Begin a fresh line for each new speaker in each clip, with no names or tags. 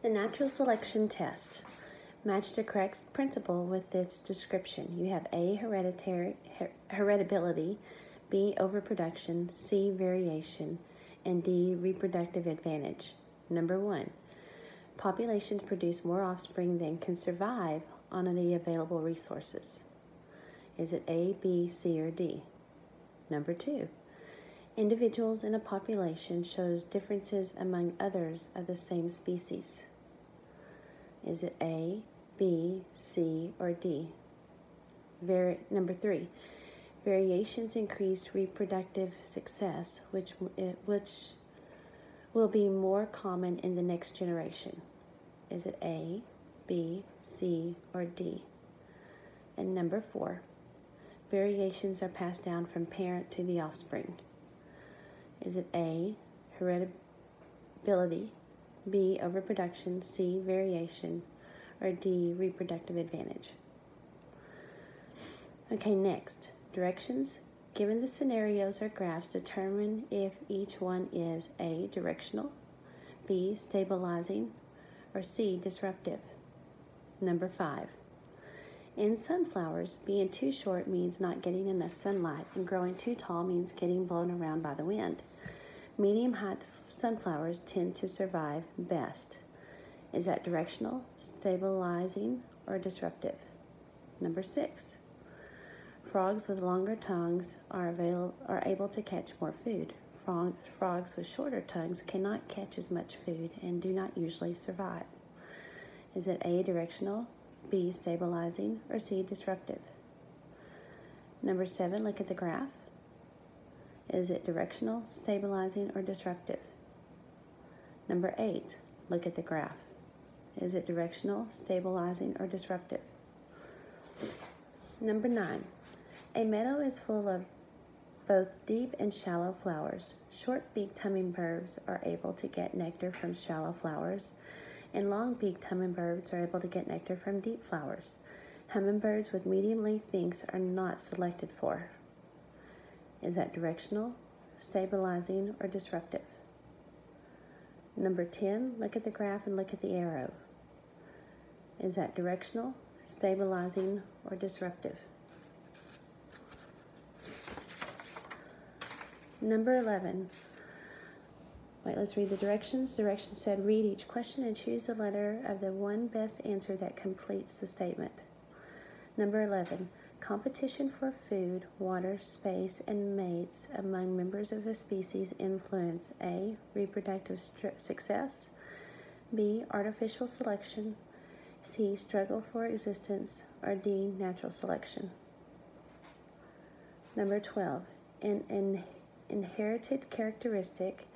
The natural selection test. Match the correct principle with its description. You have A, hereditability, B, overproduction, C, variation, and D, reproductive advantage. Number 1. Populations produce more offspring than can survive on the available resources. Is it A, B, C, or D? Number 2. Individuals in a population shows differences among others of the same species. Is it A, B, C, or D? Number 3. Variations increase reproductive success, which will be more common in the next generation. Is it A, B, C, or D? And number 4. Variations are passed down from parent to the offspring. Is it A, hereditability, B, overproduction, C, variation, or D, reproductive advantage? Okay, next, directions. Given the scenarios or graphs, determine if each one is A, directional, B, stabilizing, or C, disruptive. Number 5. In sunflowers, being too short means not getting enough sunlight, and growing too tall means getting blown around by the wind. Medium-height sunflowers tend to survive best. Is that directional, stabilizing, or disruptive? Number 6. Frogs with longer tongues are able to catch more food. Frogs with shorter tongues cannot catch as much food and do not usually survive. Is it A, directional, B, stabilizing, or C, disruptive? Number 7, look at the graph. Is it directional, stabilizing, or disruptive? Number 8, look at the graph. Is it directional, stabilizing, or disruptive? Number 9, a meadow is full of both deep and shallow flowers. Short-beaked hummingbirds are able to get nectar from shallow flowers, and long-beaked hummingbirds are able to get nectar from deep flowers. Hummingbirds with medium-length beaks are not selected for. Is that directional, stabilizing, or disruptive? Number 10, look at the graph and look at the arrow. Is that directional, stabilizing, or disruptive? Number 11. Wait, let's read the directions. Directions said, read each question and choose the letter of the one best answer that completes the statement. Number 11. Competition for food, water, space, and mates among members of a species influence A, reproductive success, B, artificial selection, C, struggle for existence, or D, natural selection. Number 12. An inherited characteristic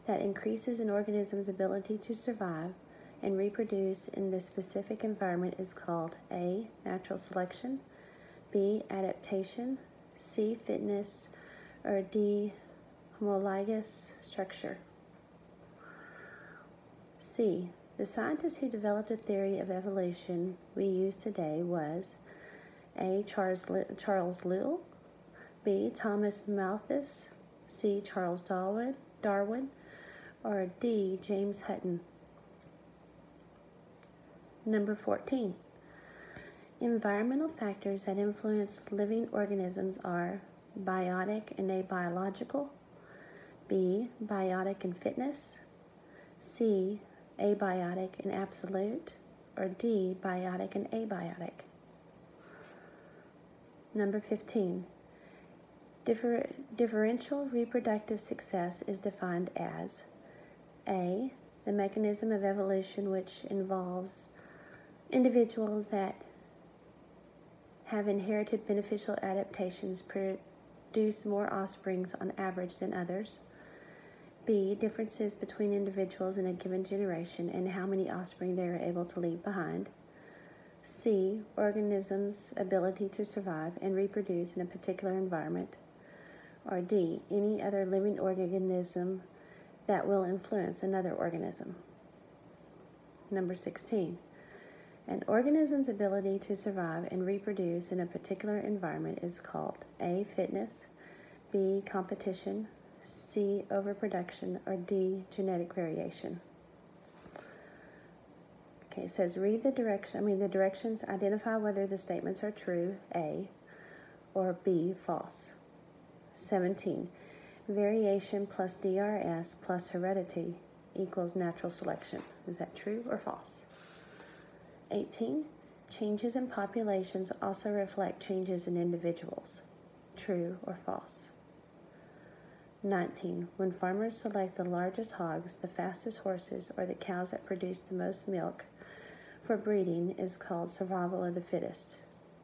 that increases an organism's ability to survive and reproduce in the specific environment is called A, natural selection, B, adaptation, C, fitness, or D, homologous structure. C, the scientist who developed a theory of evolution we use today was A, Charles Lyell, B, Thomas Malthus, C, Charles Darwin, or D, James Hutton. Number 14. Environmental factors that influence living organisms are biotic and abiological, B, biotic and fitness, C, abiotic and absolute, or D, biotic and abiotic. Number 15. Differential reproductive success is defined as A, the mechanism of evolution which involves individuals that have inherited beneficial adaptations produce more offsprings on average than others. B, differences between individuals in a given generation and how many offspring they are able to leave behind. C, organisms' ability to survive and reproduce in a particular environment. Or D, any other living organism that will influence another organism. Number 16. An organism's ability to survive and reproduce in a particular environment is called A, fitness, B, competition, C, overproduction, or D, genetic variation. Okay, it says read the directions, identify whether the statements are true, A, or B, false. 17. Variation plus DRS plus heredity equals natural selection. Is that true or false? 18. Changes in populations also reflect changes in individuals. True or false? 19. When farmers select the largest hogs, the fastest horses, or the cows that produce the most milk for breeding is called survival of the fittest.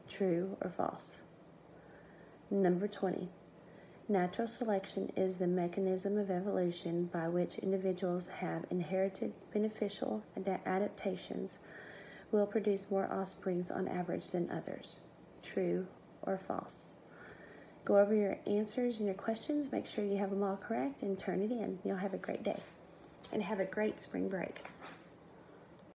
True or false? Number 20. Natural selection is the mechanism of evolution by which individuals have inherited beneficial adaptations will produce more offsprings on average than others. True or false? Go over your answers and your questions. Make sure you have them all correct and turn it in. You'll have a great day and have a great spring break.